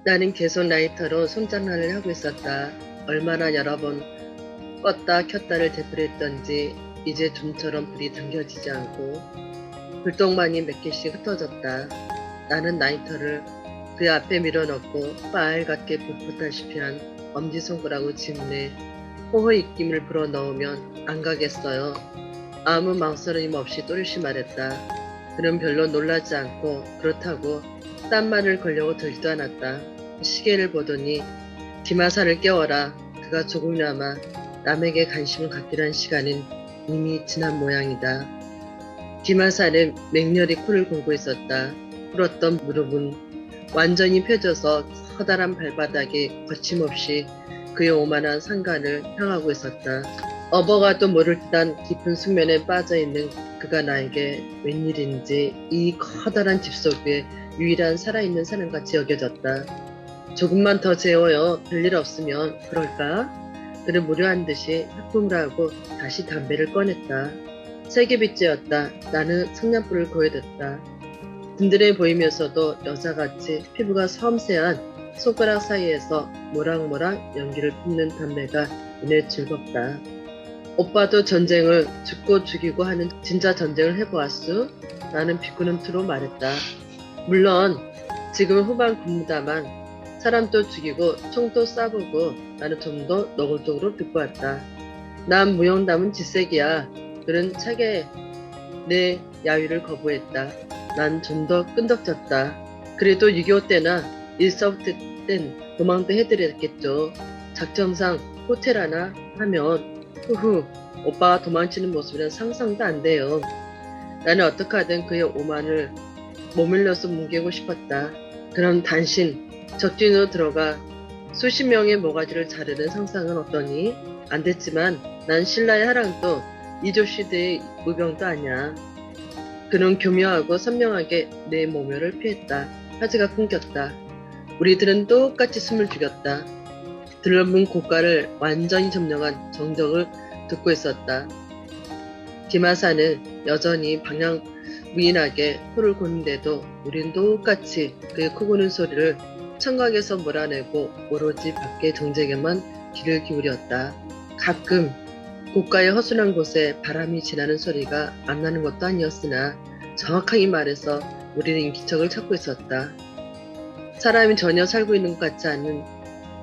나는 계속 라이터로 손장난을 하고 있었다. 얼마나 여러 번 껐다 켰다를 되풀이했던지 이제 좀처럼 불이 당겨지지 않고 불똥만이 몇 개씩 흩어졌다. 나는 라이터를 그 앞에 밀어넣고 빨갛게 불붙다시피 한 엄지손가락으로 지문에 호호 입김을 불어넣으면 안 가겠어요. 아무 망설임 없이 또렷이 말했다. 그는 별로 놀라지 않고 그렇다고 딴 말을 걸려고 들지도 않았다. 시계를 보더니 기마사를 깨워라. 그가 조금이나마 남에게 관심을 갖기로 한 시간은 이미 지난 모양이다. 기마사는 맹렬히 코를 골고 있었다. 풀었던 무릎은 완전히 펴져서 커다란 발바닥에 거침없이 그의 오만한 상간을 향하고 있었다. 업어가도 모를 듯한 깊은 숙면에 빠져있는 그가 나에게 웬일인지 이 커다란 집 속에 유일한 살아있는 사람같이 여겨졌다. 조금만 더 재워요. 별일 없으면 그럴까? 그는 무료한 듯이 하품을 하고 다시 담배를 꺼냈다. 세계빛이었다. 나는 성냥불을 고여댔다. 든든해 보이면서도 여자같이 피부가 섬세한 손가락 사이에서 모락모락 연기를 뿜는 담배가 눈에 즐겁다. 오빠도 전쟁을 죽고 죽이고 하는 진짜 전쟁을 해보았수? 나는 비꼬는 투로 말했다. 물론 지금은 후반 근무다만 사람도 죽이고 총도 쏴보고 나는 좀 더 노골적으로 비꼬았다. 난 무용담은 지색이야. 그는 차게 내 야유를 거부했다. 난 좀 더 끈덕졌다. 그래도 6.25 때나 1사후퇴 땐 도망도 해드렸겠죠. 작전상 호텔 하나 하면 후후 오빠가 도망치는 모습이란 상상도 안 돼요. 나는 어떻게 하든 그의 오만을 모밀려서 뭉개고 싶었다. 그럼 당신 적진으로 들어가 수십 명의 모가지를 자르는 상상은 어떠니? 안 됐지만 난 신라의 하랑도 이조시대의 의병도 아니야. 그는 교묘하고 선명하게 내 모멸을 피했다. 화제가 끊겼다. 우리들은 똑같이 숨을 죽였다. 드넓은 고가를 완전히 점령한 정적을 듣고 있었다. 기마사는 여전히 방향무인하게 코를 고는데도 우린 똑같이 그의 코 고는 소리를 청각에서 몰아내고 오로지 밖의 정적에만 귀를 기울였다. 가끔 고가의 허술한 곳에 바람이 지나는 소리가 안 나는 것도 아니었으나 정확하게 말해서 우리는 인기척을 찾고 있었다. 사람이 전혀 살고 있는 것 같지 않은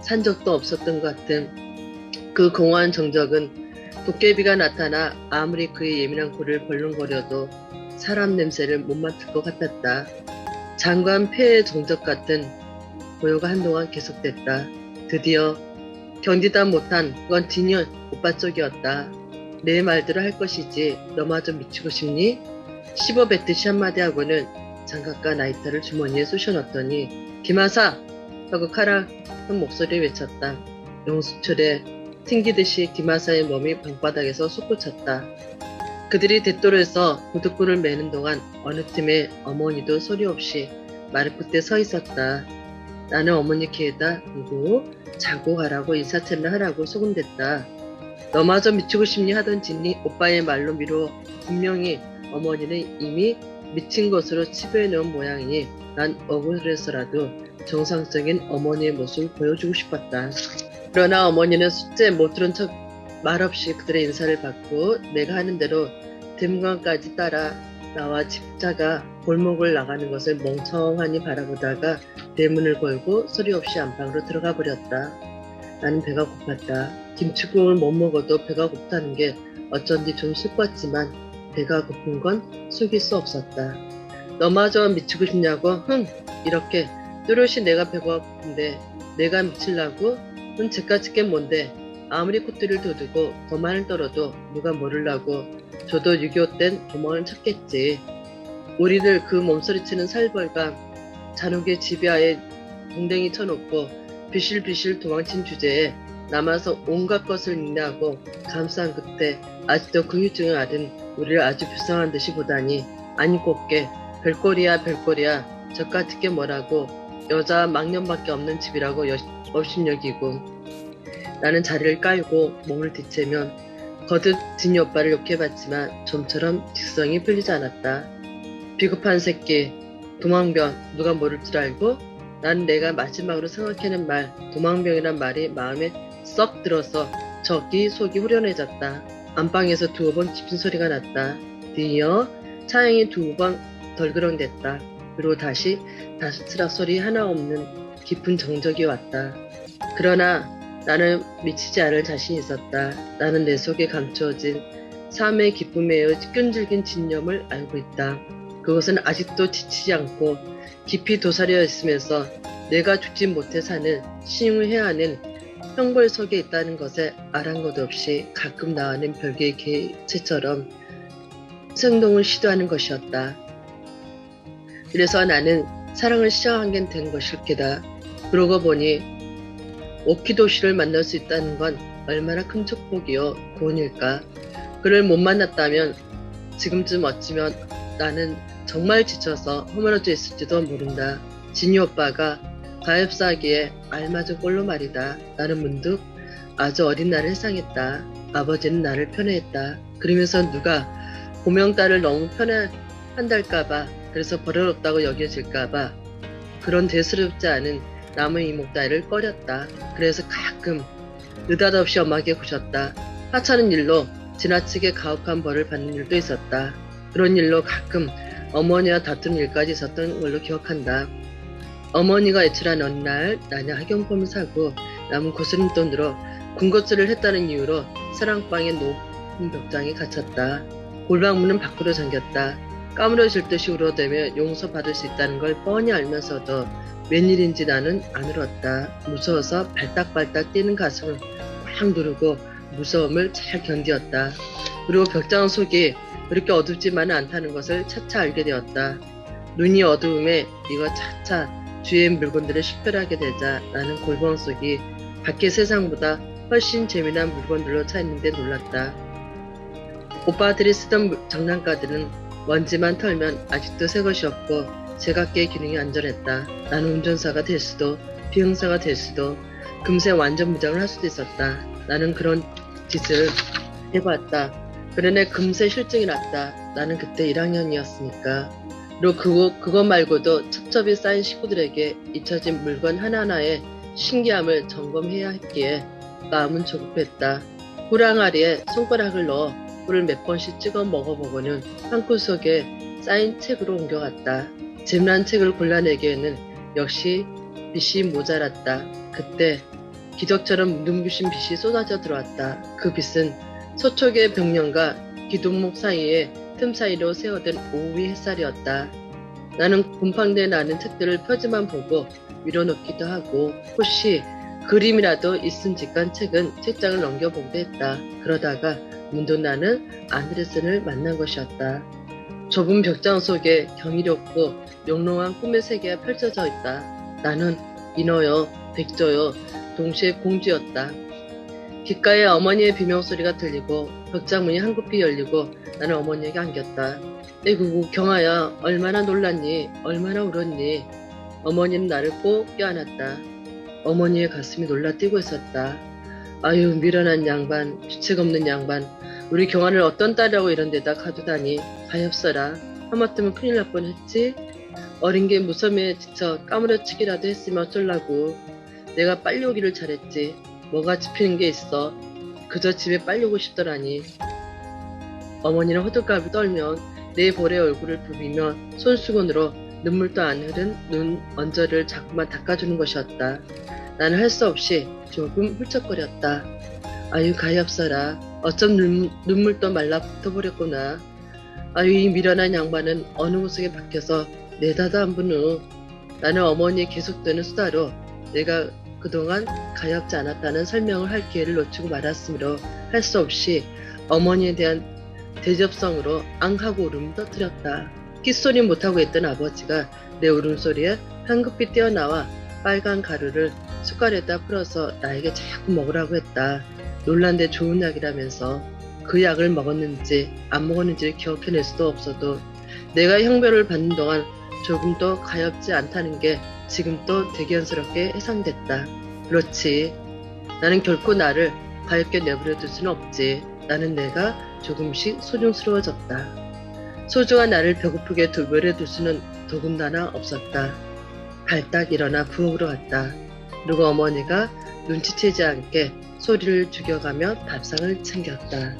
산적도 없었던 것 같은 그 공허한 정적은 도깨비가 나타나 아무리 그의 예민한 코를 벌렁거려도 사람 냄새를 못 맡을 것 같았다. 장관 폐의 정적 같은 고요가 한동안 계속됐다. 드디어 견디다 못한 그건 디녀 오빠 쪽이었다. 내 말대로 할 것이지 너마저 미치고 싶니? 씹어뱉듯이 한마디 하고는 장갑과 라이터를 주머니에 쑤셔넣더니 기마사! 하고 카락한 목소리를 외쳤다. 용수철에 튕기듯이 기마사의 몸이 방바닥에서 솟구쳤다. 그들이 대도로에서 고등불을 매는 동안 어느 틈에 어머니도 소리 없이 마르끝에 서 있었다. 나는 어머니 귀에다 대고 자고 가라고 인사체를 하라고 소금댔다. 너마저 미치고 싶니 하던 진이 오빠의 말로 미루어 분명히 어머니는 이미 미친 것으로 치부해 놓은 모양이니 난 억울해서라도 정상적인 어머니의 모습을 보여주고 싶었다. 그러나 어머니는 숫제 못 들은 척 말없이 그들의 인사를 받고 내가 하는 대로 대문관까지 따라 나와 집자가 골목을 나가는 것을 멍청하니 바라보다가 대문을 걸고 소리 없이 안방으로 들어가 버렸다. 나는 배가 고팠다. 김치국을 못 먹어도 배가 고프다는 게 어쩐지 좀 슬펐지만 배가 고픈 건 속일 수 없었다. 너마저 미치고 싶냐고? 흥! 이렇게 뚜렷이 내가 배가 고픈데 내가 미칠라고? 넌 제까짓 게 뭔데? 아무리 콧대를 돋우고 거만을 떨어도 누가 모르려고 저도 6.25 땐 도망을 찾겠지. 우리들 그 몸서리치는 살벌과 잔혹의 지배하에 동댕이 쳐놓고 비실비실 도망친 주제에 남아서 온갖 것을 인내하고 감싸한 끝에 아직도 그 휴증을 앓은 우리를 아주 불쌍한 듯이 보다니 아니 곱게 별꼴이야 별꼴이야 저까짓 게 뭐라고 여자 망년밖에 없는 집이라고 업신여기고. 나는 자리를 깔고 몸을 뒤채면 거듭 진이 오빠를 욕해봤지만 좀처럼 직성이 풀리지 않았다. 비겁한 새끼, 도망변 누가 모를 줄 알고? 난 내가 마지막으로 생각하는 말, 도망병이란 말이 마음에 썩 들어서 저기 속이 후련해졌다. 안방에서 두어 번 깊은 소리가 났다. 드디어 차양이 두 번 덜그렁댔다. 그리고 다시 다스락 소리 하나 없는 깊은 정적이 왔다. 그러나 나는 미치지 않을 자신이 있었다. 나는 내 속에 감추어진 삶의 기쁨에 끈질긴 진념을 알고 있다. 그것은 아직도 지치지 않고 깊이 도사려 있으면서 내가 죽지 못해 사는 신용해야 하는 형벌 속에 있다는 것에 아랑곳 없이 가끔 나오는 별개의 개체처럼 생동을 시도하는 것이었다. 그래서 나는 사랑을 시작하게 된 것일 게다. 그러고 보니 오키도시를 만날 수 있다는 건 얼마나 큰 축복이요 구원일까. 그를 못 만났다면 지금쯤 어쩌면 나는 정말 지쳐서 허물어져 있을지도 모른다. 진이 오빠가 가엾사기에 알맞은 꼴로 말이다. 나는 문득 아주 어린 나를 회상했다. 아버지는 나를 편애했다. 그러면서 누가 고명딸을 너무 편애한달까봐, 그래서 버릇없다고 여겨질까봐 그런 대수롭지 않은 남의 이목딸을 꺼렸다. 그래서 가끔 느닷없이 엄하게 구셨다. 하찮은 일로 지나치게 가혹한 벌을 받는 일도 있었다. 그런 일로 가끔 어머니와 다툰 일까지 있었던 걸로 기억한다. 어머니가 애출한 어느 날 나냐 학용품을 사고 남은 고스름 돈으로 군것질을 했다는 이유로 사랑방의 높은 벽장에 갇혔다. 골방문은 밖으로 잠겼다. 까무러질 듯이 울어대며 용서받을 수 있다는 걸 뻔히 알면서도 웬일인지 나는 안 울었다. 무서워서 발딱발딱 뛰는 가슴을 꽉 누르고 무서움을 잘 견디었다. 그리고 벽장 속이 그렇게 어둡지만은 않다는 것을 차차 알게 되었다. 눈이 어두움에 이거 차차 주위의 물건들을 식별하게 되자 나는 골방 속이 밖의 세상보다 훨씬 재미난 물건들로 차 있는데 놀랐다. 오빠들이 쓰던 장난감들은 먼지만 털면 아직도 새 것이었고 제각기의 기능이 안전했다. 나는 운전사가 될 수도 비행사가 될 수도 금세 완전 무장을 할 수도 있었다. 나는 그런 짓을 해봤다. 그러네 금세 실증이 났다. 나는 그때 1학년이었으니까. 그리고 그것 말고도 첩첩이 쌓인 식구들에게 잊혀진 물건 하나하나의 신기함을 점검해야 했기에 마음은 조급했다. 호랑아리에 손가락을 넣어 꿀을 몇 번씩 찍어 먹어보고는 한구 속에 쌓인 책으로 옮겨갔다. 재미난 책을 골라내기에는 역시 빛이 모자랐다. 그때 기적처럼 눈부신 빛이 쏟아져 들어왔다. 그 빛은 서쪽의 벽면과 기둥목 사이에 틈 사이로 새어든 오후의 햇살이었다. 나는 곰팡대 나는 책들을 펴지만 보고 밀어놓기도 하고 혹시 그림이라도 있음직한 책은 책장을 넘겨보기도 했다. 그러다가 문득 나는 안데르센을 만난 것이었다. 좁은 벽장 속에 경이롭고 영롱한 꿈의 세계가 펼쳐져 있다. 나는 인어요, 백조요, 동시에 공주였다. 귓가에 어머니의 비명소리가 들리고 벽장문이 한급히 열리고 나는 어머니에게 안겼다. 에구구 경아야, 얼마나 놀랐니? 얼마나 울었니? 어머니는 나를 꼭 껴안았다. 어머니의 가슴이 놀라 뛰고 있었다. 아유, 미련한 양반, 주책 없는 양반, 우리 경아를 어떤 딸이라고 이런 데다 가두다니. 가엾어라. 하마터면 큰일 날 뻔했지. 어린 게 무섬에 지쳐 까무러치기라도 했으면 어쩌려고. 내가 빨리 오기를 잘했지. 뭐가 짚히는 게 있어. 그저 집에 빨리 오고 싶더라니. 어머니는 호들갑을 떨며 내 볼에 얼굴을 부비며 손수건으로 눈물도 안 흐른 눈 언저리를 자꾸만 닦아주는 것이었다. 나는 할 수 없이 조금 훌쩍거렸다. 아유, 가엾어라. 어쩜 눈물도 말라 붙어버렸구나. 아유, 이 미련한 양반은 어느 구석에 박혀서 내다도 안 부누. 나는 어머니의 계속되는 수다로 내가 그동안 가엾지 않았다는 설명을 할 기회를 놓치고 말았으므로 할 수 없이 어머니에 대한 대접성으로 앙하고 울음을 터뜨렸다. kit소리 못하고 있던 아버지가 내 울음소리에 황급히 뛰어나와 빨간 가루를 숟갈에다 풀어서 나에게 자꾸 먹으라고 했다. 놀란데 좋은 약이라면서. 그 약을 먹었는지 안 먹었는지를 기억해낼 수도 없어도 내가 형벌을 받는 동안 조금도 가엾지 않다는 게 지금 또 대견스럽게 해상됐다. 그렇지. 나는 결코 나를 가엾게 내버려 둘 수는 없지. 나는 내가 조금씩 소중스러워졌다. 소중한 나를 배고프게 내버려 둘 수는 더군다나 없었다. 발딱 일어나 부엌으로 갔다. 그리고 어머니가 눈치채지 않게 소리를 죽여가며 밥상을 챙겼다.